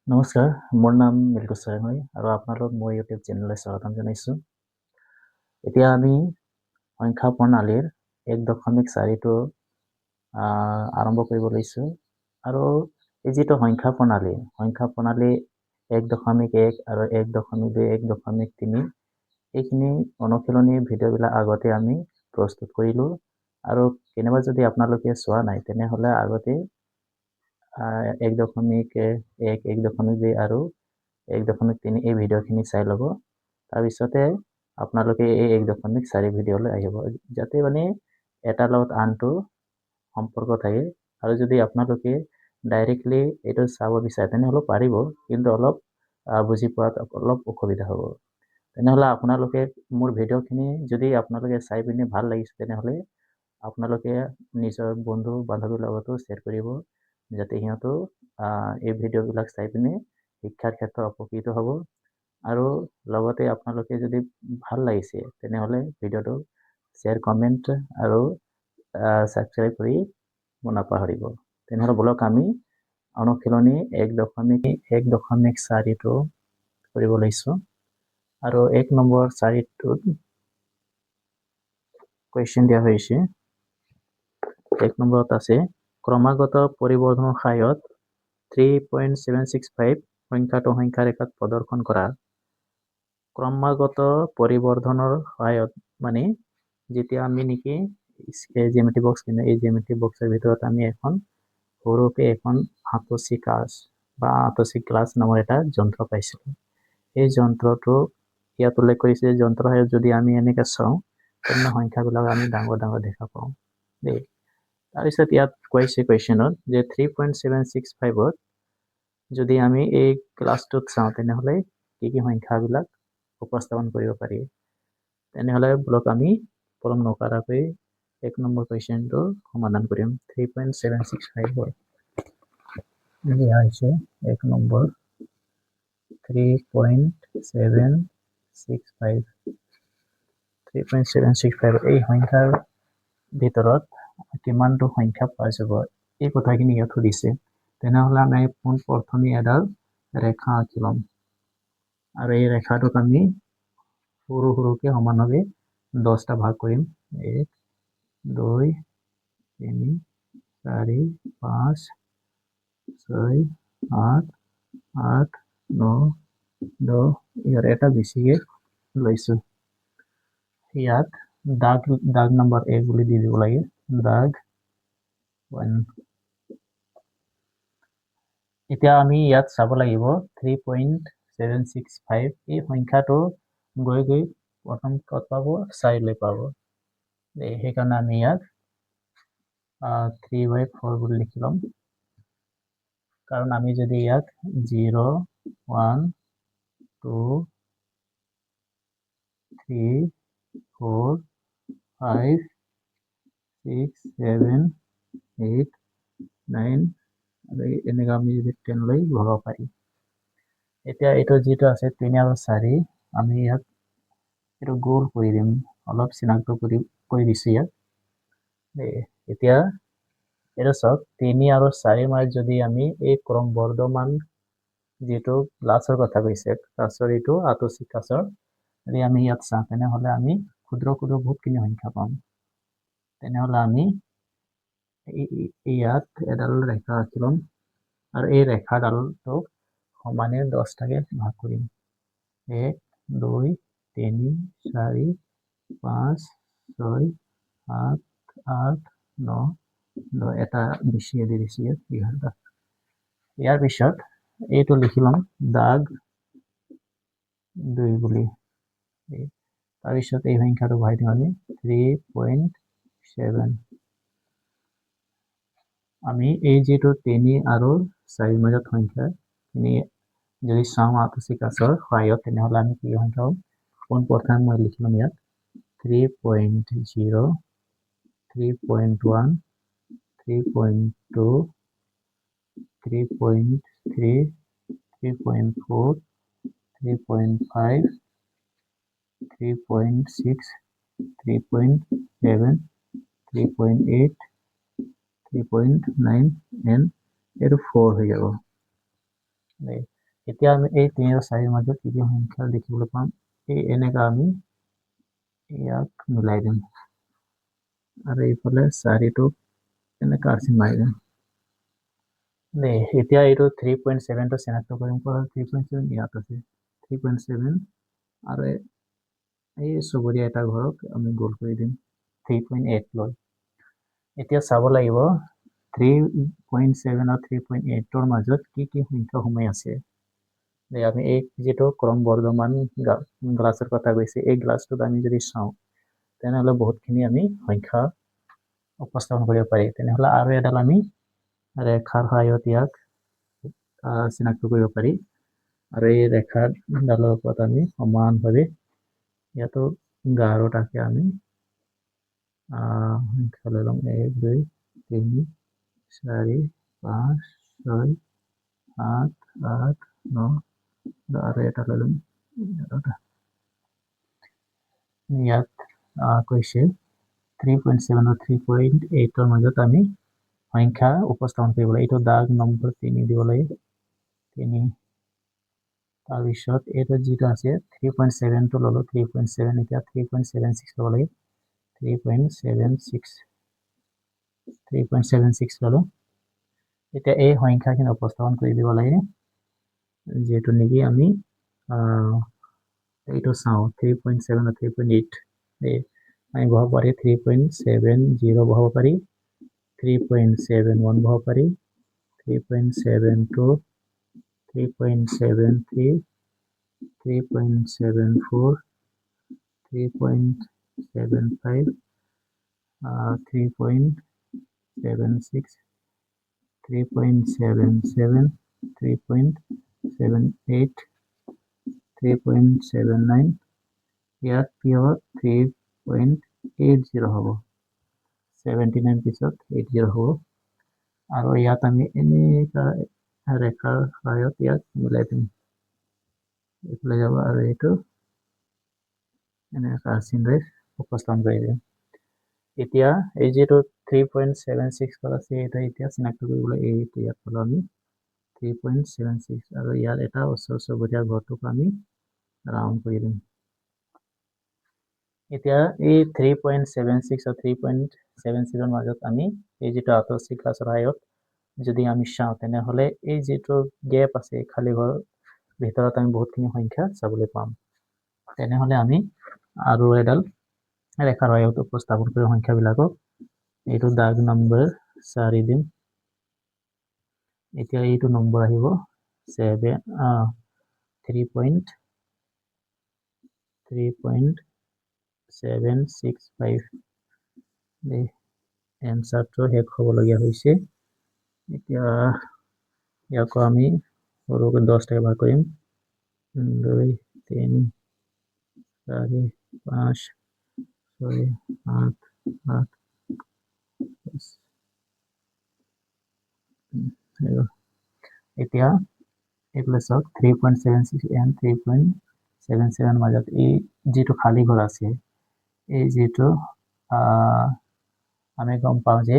নমস্কাৰ, মোৰ নাম মিল্টু চৰঙৈ আৰু আপোনালোক মোৰ ইউটিউব চেনেললৈ স্বাগতম জনাইছোঁ। এতিয়া আমি সংখ্যা প্ৰণালীৰ 1.4টো আৰম্ভ কৰিব লৈছোঁ। আৰু এই যিটো সংখ্যা প্ৰণালী 1.1 আৰু 1.2, 1.3 এইখিনি অনুশীলনী ভিডিঅ'বিলাক আগতে আমি প্ৰস্তুত কৰিলোঁ। আৰু কেনেবা যদি আপোনালোকে চোৱা নাই তেনেহ'লে আগতে 1.1, 1.2 আৰু 1.3 এই ভিডিঅ'খিনি চাই ল'ব। তাৰপিছতে আপোনালোকে এই 1.4 ভিডিঅ'লৈ আহিব, যাতে মানে এটাৰ লগত আনটো সম্পৰ্ক থাকে। আৰু যদি আপোনালোকে ডাইৰেক্টলি এইটো চাব বিচাৰে তেনেহ'লে পাৰিব, কিন্তু অলপ বুজি পোৱাত অলপ অসুবিধা হ'ব। তেনেহ'লে আপোনালোকে মোৰ ভিডিঅ'খিনি যদি আপোনালোকে চাই পিনে ভাল লাগিছে তেনেহ'লে আপোনালোকে নিজৰ বন্ধু বান্ধৱীৰ লগতো শ্বেয়াৰ কৰিব, যাতে সিহঁতো এই ভিডিঅ'বিলাক চাই পিনে শিক্ষাৰ ক্ষেত্ৰত উপকৃত হ'ব। আৰু লগতে আপোনালোকে যদি ভাল লাগিছে তেনেহ'লে ভিডিঅ'টো শ্বেয়াৰ, কমেণ্ট আৰু ছাবস্ক্ৰাইব কৰি নাপাহৰিব। তেনেহ'লে বলক আমি অনুশীলনী 1.4টো কৰিব লৈছোঁ। আৰু 1 নম্বৰ 4টোত কুৱেশ্যন দিয়া হৈছে। 1 নম্বৰত আছে ক্ৰমাগত পৰিবৰ্ধনৰ সহায়ত 3.765 সংখ্যাটো সংখ্যা ৰেখাত প্ৰদৰ্শন কৰা। ক্ৰমাগত পৰিবৰ্ধনৰ সহায়ত মানে যেতিয়া আমি নেকি জ্যামিতি বক্স কিনো, এই জ্যামিতি বক্সৰ ভিতৰত আমি এখন সৰুকে এখন আতচি কাঁচ বা আতচি গ্লাছ নামৰ এটা যন্ত্ৰ পাইছিলোঁ। এই যন্ত্ৰটো ইয়াত উল্লেখ কৰিছে, যন্ত্ৰৰ সহায়ত যদি আমি এনেকৈ চাওঁ তেনে সংখ্যাবিলাক আমি ডাঙৰ ডাঙৰ দেখা পাওঁ দেই। তাৰপিছত ইয়াত কৈছে কুৱেশ্যনত যে 3.765ত যদি আমি এই ক্লাছটোত চাওঁ তেনেহ'লে কি কি সংখ্যাবিলাক উপস্থাপন কৰিব পাৰি। তেনেহ'লে ব্লক আমি পলম নকৰাকৈ 1 নম্বৰ কুৱেশ্যনটো সমাধান কৰিম। 3.765 দিয়া হৈছে 1 নম্বৰ 3.765 এই সংখ্যাৰ ভিতৰত কিমানটো সংখ্যা পোৱা যাব, এই কথাখিনি ইয়াত সুধিছে। তেনেহ'লে আমি পোনপ্ৰথমে এডাল ৰেখা আঁকি ল'ম আৰু এই ৰেখাটোক আমি সৰু সৰুকৈ সমানভাৱে 10টা ভাগ কৰিম। 1, 2, 3, 4, 5, 6, 7, 8, 9, 10 ইয়াৰ এটা বেছিকৈ লৈছোঁ। ইয়াত দাগ নম্বৰ 1 বুলি দি দিব লাগে, দাগ 1। এতিয়া আমি ইয়াত চাব লাগিব 3.765 এই সংখ্যাটো গৈ গৈ প্ৰথম ক'ত পাব, 4লৈ পাব। সেইকাৰণে আমি ইয়াত 3/4 বুলি লিখি ল'ম। কাৰণ আমি যদি ইয়াত 0, 1, 2, 3, 4, 5, 6, 7, 8, 9 আৰু এনেকৈ আমি যদি 10লৈ ভগাব পাৰি। এতিয়া এইটো যিটো আছে 3 আৰু 4 আমি ইয়াত এইটো গোল কৰি দিম, অলপ চিনাক্ত কৰি দিছোঁ ইয়াত। এতিয়া এইটো চাওক 3 আৰু 4 মাজত যদি আমি এই ক্ৰমবৰ্ধমান যিটো গ্লাছৰ কথা কৈছে, কাঁচৰ এইটো আতচি কাঁচৰ, যদি আমি ইয়াত চাওঁ তেনেহ'লে আমি ক্ষুদ্ৰ ক্ষুদ্ৰ বহুতখিনি সংখ্যা পাম। তেনেহ'লে আমি ইয়াত এডাল ৰেখা আঁকি ল'ম আৰু এই ৰেখাডালটোক সমানে 10টাকৈ ভাগ কৰিম। 1, 2, 3, 4, 5, 6, 7, 8, 9, 10 এটা বেছিকৈ দি দিছোঁ ইয়াত 11টা। ইয়াৰ পিছত এইটো লিখি ল'ম দাগ 2 বুলি। তাৰপিছত এই সংখ্যাটো বহাই দিম আমি 3.7। আমি এই যিটো 3 আৰু 4 মাজত সংখ্যাখিনি যদি চাওঁ আতচি কাঁচৰ সহায়ত তেনেহ'লে আমি কি সংখ্যা পাম। পোনপ্ৰথমে মই লিখি ল'ম ইয়াত 3.0, 3.1, 3.2, 3.3, 3.4, 3.5, 3.6, 3.7, 3.8, 3.9 and এইটো 4 হৈ যাব। এতিয়া আমি এই 3 আৰু 4 মাজত কি কি সংখ্যা দেখিবলৈ পাম এই এনেকা আমি ইয়াক মিলাই দিম আৰু এইফালে 4টো এনেকা আছে মাৰি দিম এতিয়া এইটো 3.7 টো চিনাক্ত কৰিম পৰা 3.7 ইয়াত আছে 3.7 আৰু এই চুবুৰীয়া এটা ঘৰক আমি গোল কৰি দিম 3.8 লৈ এতিয়া চাব লাগিব 3.7 আৰু 3.8 ৰ মাজত কি কি সংখ্যা সোমাই আছে আমি এই যেটো ক্ৰম বৰ্ধমান গ্লাছৰ কথা কৈছে এই গ্লাছটোত আমি যদি চাওঁ তেনেহলে বহুতখিনি আমি সংখ্যা উপস্থাপন কৰিব পাৰি তেনেহলে আৰু এডাল আমি ৰেখাৰ সহায়ত ইয়াক চিনাক্ত কৰিব পাৰি আৰু এই ৰেখাৰ ডালৰ ওপৰত আমি সমানভাৱে ইয়াতো 11টাকে আমি সংখ্যা লৈ ল'ম 1 2 3 4 5 6 7 8 9 আৰু এটা লৈ ল'ম ইয়াত কৈছে 3.7 আৰু 3.8 ৰ মাজত আমি সংখ্যা উপস্থাপন কৰিব লাগে এইটো দাগ নম্বৰ 3 দিব লাগে 3 তাৰপিছত এইটো যেটো আছে 3.7 টো ললো 3.7 এতিয়া 3.76 ল'ব লাগে 3.76 ললো এতিয়া এই সংখ্যাখিনি উপস্থাপন কৰি দিব লাগে যেটো নেকি আমি এইটো চাও 3.7 আৰু 3.8 আমি বহাব পাৰি 3.70 বহাব পাৰি 3.71 বহাব পাৰি 3.72 3.73 3.74 3.75 3.76 3.77 3.78 3.79 ইয়াত পিয়ৰ 3.80 হ'ব 79 পিছত 80 হ'ব আৰু ইয়াত আমি এনেকা ৰেখাৰ সহায়ত ইয়াক মিলাই দিম এইফালে যাব আৰু এইটো এনেকা চিনৰে উপস্থাপন কৰি দিম এতিয়া এই যেটো 3.76 কৰা আছে এটা এতিয়া চিনাক্ত কৰিবলৈ এইটো ইয়াত পালো আমি 3.76 আৰু ইয়াৰ এটা ওচৰ চুবুৰীয়া ঘৰটোক আমি ৰাউন্ড কৰি দিম এতিয়া এই 3.76 আৰু 3.77 ৰ মাজত আমি এই যেটো আতচি ক্লাছৰ সহায়ত যদি আমি চাওঁ তেনেহলে এই যেটো গ্যাপ আছে খালি ঘৰ ভিতৰত আমি বহুতখিনি সংখ্যা চাবলৈ পাম তেনেহলে আমি আৰু এডাল ৰেখাৰ সহায়ত উপস্থাপন কৰি সংখ্যাবিলাকক এইটো দাগ নম্বৰ 4 দিম এতিয়া এইটো নম্বৰ আহিব 3.765 এনসাৰটো শেষ হ'বলগীয়া হৈছে এতিয়া ইয়াকো আমি সৰুকৈ 10টাকে ভাগ কৰিম 2 3 4 5 6 7 8 এতিয়া এইফালে চাওক 3.76 and 3.77 মাজত এই যেটো খালি ঘৰ আছে এই যেটো আমি গম পাওঁ যে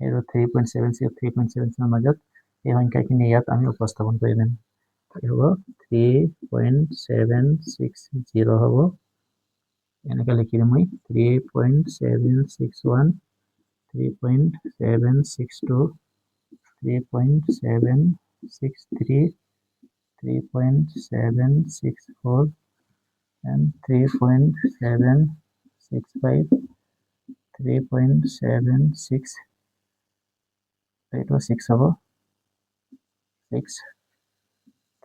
এইটো 3.76 3.77 মাজত এই সংখ্যাখিনি ইয়াত আমি উপস্থাপন কৰি দিম হ'ব 3.760 হ'ব এনেকৈ লিখি দিম মই 3.761 3.762 3.763 3.764 and 3.765 3.76 itu 6 apa 6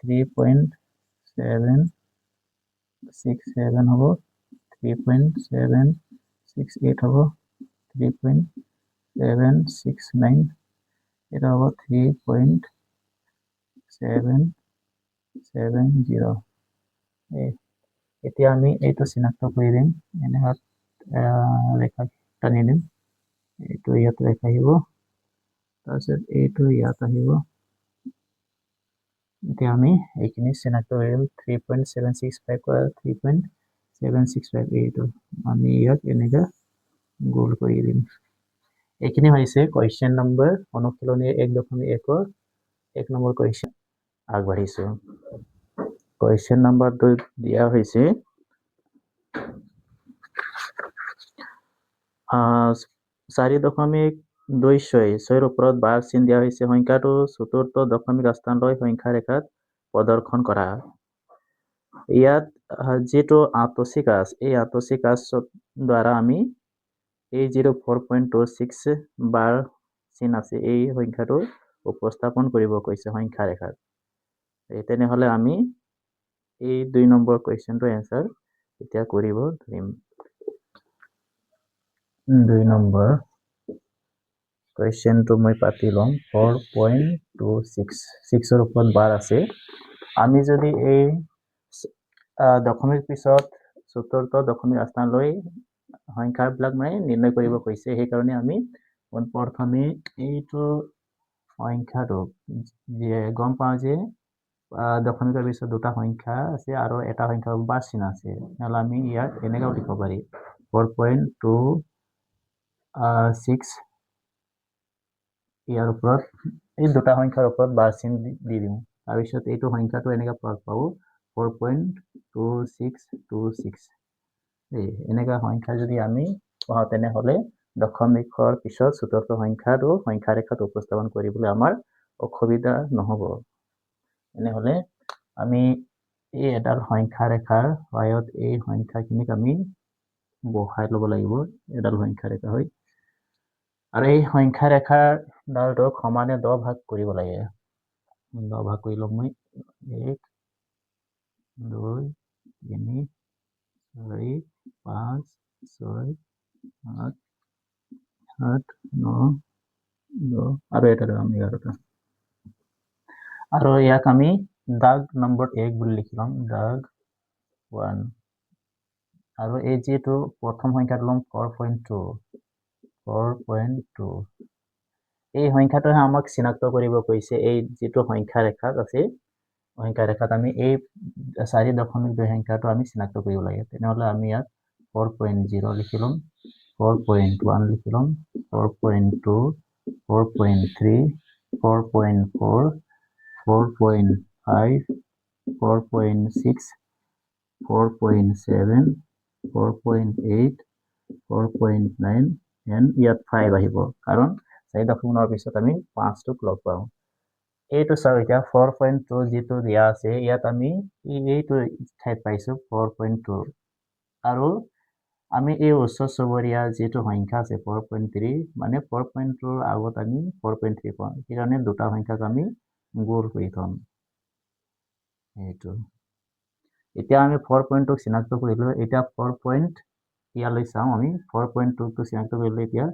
3.767 apa 3.768 apa 3.769 itu apa 3.770 এতিয়া আমি এইটো চিনাক্ত কৰি দিম এনেহাত ৰেখা টানি দিম এইটো ইয়াত ৰেখা আহিব তাৰপিছত এইটো ইয়াত আহিব এতিয়া আমি এইখিনি চিনাক্ত কৰিম 3.765 কৰা 3.765 এইটো আমি ইয়াক এনেকা গোল কৰি দিম এইখিনি হৈছে কোৱেশ্চন নম্বৰ অনুশীলনী 1.1 ৰ 1 নম্বৰ কোৱেশ্চন আগবাঢ়িছো কুৱেশ্যন নম্বৰ 2 দিয়া হৈছে 4.26 ওপৰত বাৰ চিন দিয়া হৈছে সংখ্যাটো চতুৰ্থ দশমিক স্থানলৈ সংখ্যা ৰেখাত প্ৰদৰ্শন কৰা ইয়াত যেটো আতসিক আছ এই আতসিক আছ দ্বাৰা আমি এই 4.26 বাৰ চিন আছে এই সংখ্যাটো উপস্থাপন কৰিব কৈছে সংখ্যা ৰেখাত তেনেহলে আমি এই 2 নম্বৰ কুৱেশ্যনটো এনসাৰ এতিয়া কৰিব ধৰিম 2 নম্বৰ কুৱেশ্যনটো মই পাতি লম 4.26 ৰ ওপৰত বাৰ আছে আমি যদি এই দশমিক পিছত চতুৰ্থ দশমিক স্থানলৈ সংখ্যাবিলাক মানে নিৰ্ণয় কৰিব কৈছে সেই কাৰণে আমি প্ৰথমে এইটো সংখ্যাটো যে গম পাওঁ যে দশমিকৰ পিছত দুটা সংখ্যা আছে আৰু এটা সংখ্যা বাৰ চিন আছে নহলে আমি ইয়াত এনেকৈ লিখিব পাৰি 4.26 ইয়াৰ ওপৰত এই দুটা সংখ্যাৰ ওপৰত বাৰ চিন দি দিম তাৰপিছত এইটো সংখ্যাটো এনেকৈ পাব 4.2626 এনেকা সংখ্যা যদি আমি পাওঁ তেনেহলে দশমিকৰ পিছত চতুৰ্থ সংখ্যাটো সংখ্যা ৰেখাত উপস্থাপন কৰিবলৈ আমাৰ অসুবিধা নহব এনেহলে আমি এই এডাল সংখ্যা ৰেখাৰ সহায়ত এই সংখ্যাখিনিক আমি বহাই ল'ব লাগিব এডাল সংখ্যা ৰেখা হয় আৰু এই সংখ্যা ৰেখাৰ ডালটোক সমানে 10 ভাগ কৰিব লাগে 10 ভাগ কৰি লম মই 1 2 3 4 5 6 7 8 9 10 আৰু এটা আমি 11টা আৰু ইয়াক আমি দাগ নম্বৰ 1 বুলি লিখিলাম দাগ 1 আৰু এই যেটো প্ৰথম সংখ্যাটো লম 4.2 এই সংখ্যাটোহে আমাক চিনাক্ত কৰিব কৈছে এই যেটো সংখ্যা ৰেখাত আছে সংখ্যা ৰেখাত আমি এই 4.2 সংখ্যাটো আমি চিনাক্ত কৰিব লাগে তেনেহলে আমি ইয়াত 4.0 লিখিলাম 4.1 লিখিলাম 4.2 4.3 4.4 4.5 4.6 4.7 4.8 4.9 and ইয়াত 5 আহিব কাৰণ 4.0 পিছত আমি 5 টোক লগ পাওঁ এইটো চাও এতিয়া 4.2 যেটো দিয়া আছে ইয়াত আমি এইটো ঠাইত পাইছো 4.2 আৰু আমি এই উচ্চ চবৰীয়া যেটো সংখ্যা আছে 4.3 মানে 4.2 ৰ আগত আমি 4.3 পাওঁ সেইকাৰণে দুটা সংখ্যাক আমি গুণ কৰি থম এইটো এতিয়া আমি 4.2 চিনাক্ত কৰিলো এতিয়া 4. ইয়ালৈ চাওঁ আমি 4.2 টো চিনাক্ত কৰিলে এতিয়া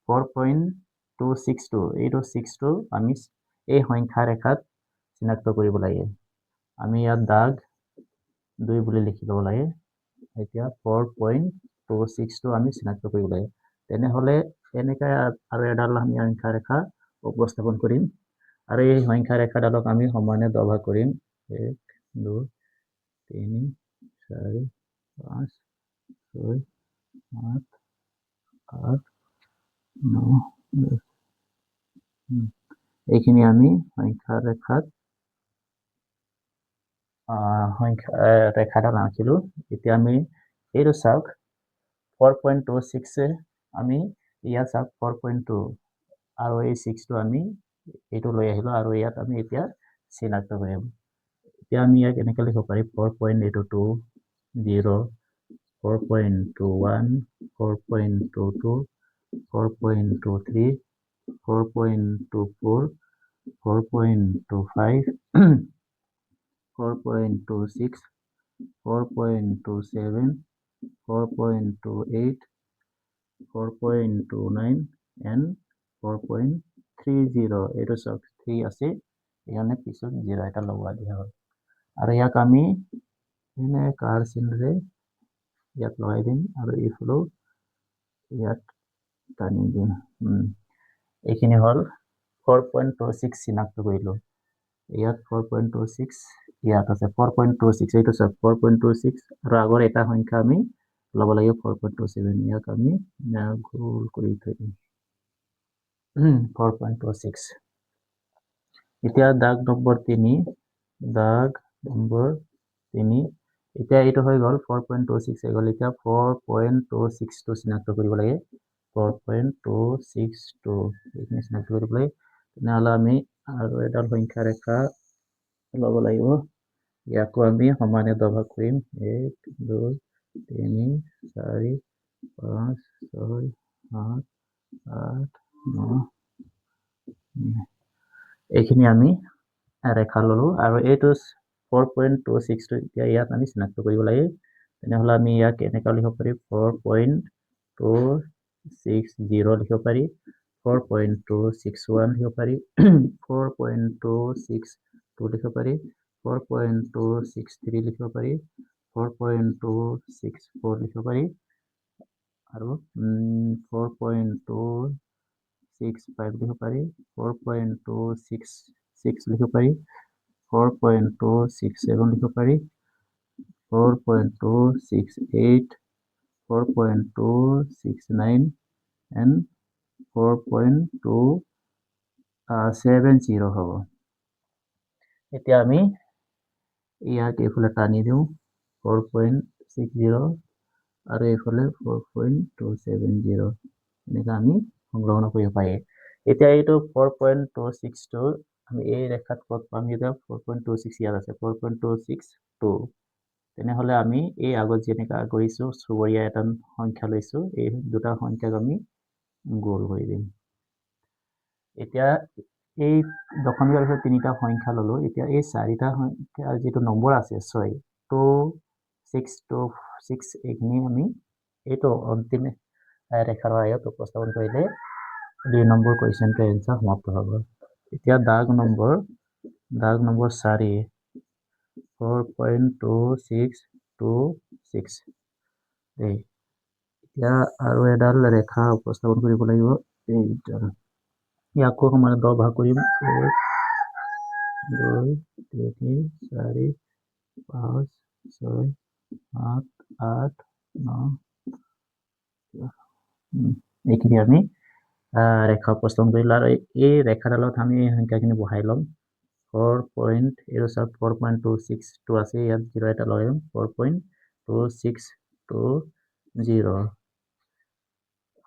4.262 এইটো 6 টো আমি এই সংখ্যা ৰেখাত চিনাক্ত কৰিব লাগে আমি ইয়াত দাগ 2 বুলি লিখি ল'ব লাগে এতিয়া 4.26 টো আমি চিনাক্ত কৰিব লাগে তেনেহলে এনেকৈ আৰু এডাল আমি সংখ্যা ৰেখা উপস্থাপন কৰিম আৰু এই সংখ্যা ৰেখাডালক আমি সমানে 10 ভাগ কৰিম 1 2 3 4 5 6 8 8 9 10 এইখিনি আমি সংখ্যা ৰেখাত ৰেখাডাল আঁকিলো এতিয়া আমি এইটো চাওক 4.26 আমি ইয়াত চাওক 4.2 আৰু এই 6 টো আমি এইটো লৈ আহিলো আৰু ইয়াত আমি এতিয়া চিনাক্ত কৰিম এতিয়া আমি ইয়াক এনেকৈ লিখিব পাৰি 4.82 0 4.21 4.22 4.23 4.24 4.25 4.26 4.27 4.28 4.29 and 4.30 এইটো সব 3 আছে ইয়ানে পিছত 0 এটা লগোৱা দিয়া হ'ল আৰু ইয়াক আমি এনে কাৰ চিনৰে ইয়াত লগাই দিম আৰু ইফালে ইয়াত টানি দিম এইখিনি হ'ল 4.26 চিনাক্ত কৰিলো ইয়াত 4.26 ইয়াত আছে 4.26 এইটো সব 4.26 আৰু আগৰ এটা সংখ্যা আমি লব লাগে 4.27 ইয়াক আমি গোল কৰি থৈ দিম 4.26 এতিয়া দাগ নম্বৰ 3 দাগ নম্বৰ তিনি এতিয়া এইটো হৈ গ'ল 4.26 হৈ গ'ল এতিয়া 4.262 চিনাক্ত কৰিব লাগে 4.262 এইখিনি চিনাক্ত কৰিব লাগে তেনেহ'লে আমি আৰু এডাল সংখ্যা ৰেখা ল'ব লাগিব ইয়াকো আমি সমানে দভাগ কৰিম 1 2 3 4 5 6 7 8 9 এইখিনি আমি ৰেখা ল'লো আৰু এইটো 4.262 এতিয়া ইয়াত আমি চিনাক্ত কৰিব লাগে তেনেহ'লে আমি ইয়াক এনেকৈ লিখিব পাৰি 4.260 লিখিব পাৰি 4.261 লিখিব পাৰি 4.262 লিখিব পাৰি 4.263 লিখিব পাৰি 4.264 লিখিব পাৰি আৰু 4.265 লিখিব পাৰি 4.266 লিখিব পাৰি 4.267 লিখিব পাৰি 4.268 4.269 and 4.270 হ'ব এতিয়া আমি ইয়াক এইফালে টানি দিওঁ 4.60 আৰু এইফালে 4.270 এনেকৈ আমি সংলগ্ন কৰিব পাৰি এতিয়া এইটো 4.262 আমি এই ৰেখাত ক'ত পাম এতিয়া 4.26 ইয়াত আছে 4.262 তেনেহ'লে আমি এই আগত যেনেকৈ কৰিছোঁ চুবুৰীয়া এটা সংখ্যা লৈছোঁ এই দুটা সংখ্যাক আমি গোল কৰি দিম এতিয়া এই দশমিকৰ পিছত তিনিটা সংখ্যা ল'লো এতিয়া এই চাৰিটা সংখ্যা যিটো নম্বৰ আছে 6 2 6 2 6 এইখিনি আমি এইটো অন্তিম ৰেখাৰ সহায়ত উপস্থাপন কৰিলে 2 নম্বৰ কুৱেশ্যনটো এনসাৰ সমাপ্ত হ'ব এতিয়া দাগ নম্বৰ 4 4.2626 এতিয়া আৰু এডাল ৰেখা উপস্থাপন কৰিব লাগিব এইডাল ইয়াকো সমানে 10 ভাগ কৰিম 1 2 3 4 5 6 7 8 9 এইখিনি আমি ৰেখা উপস্থাপন কৰিলোঁ আৰু এই ৰেখাডালত আমি সংখ্যাখিনি বহাই ল'ম 4.26 আছে ইয়াত 0 এটা লগাই ল'ম 4.2620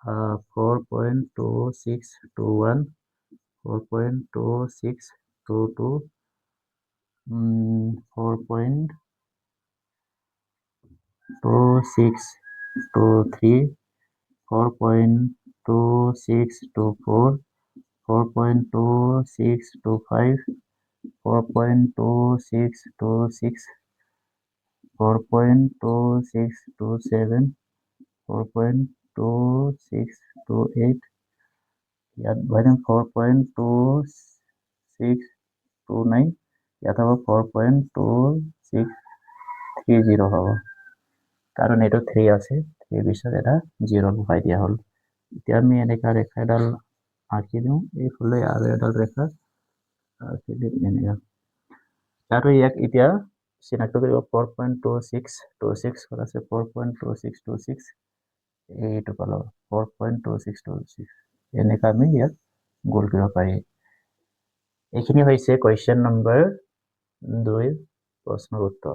4.2621 4.2622 4.2623 4.2624 4.2625 4.2626 4.2627 4.2628 ইয়াত বহাই দিম 4.2629 ইয়াত হ'ব 4.2630 হ'ব কাৰণ এইটো 3 আছে 3 পিছত এটা 0 বহাই দিয়া হ'ল এতিয়া আমি এনেকা ৰেখা এডাল আঁকি দিওঁ এইফালে আৰু এডাল ৰেখা আঁকি দিম এনেকা আৰু ইয়াক এতিয়া চিনাক্ত কৰিব 4.2626 কৰা আছে 4.2626 এইটো পালো 4.2626 এনেকা আমি ইয়াক গোল কৰিব পাৰি এইখিনি হৈছে কুৱেশ্যন নম্বৰ 2 প্ৰশ্নৰ উত্তৰ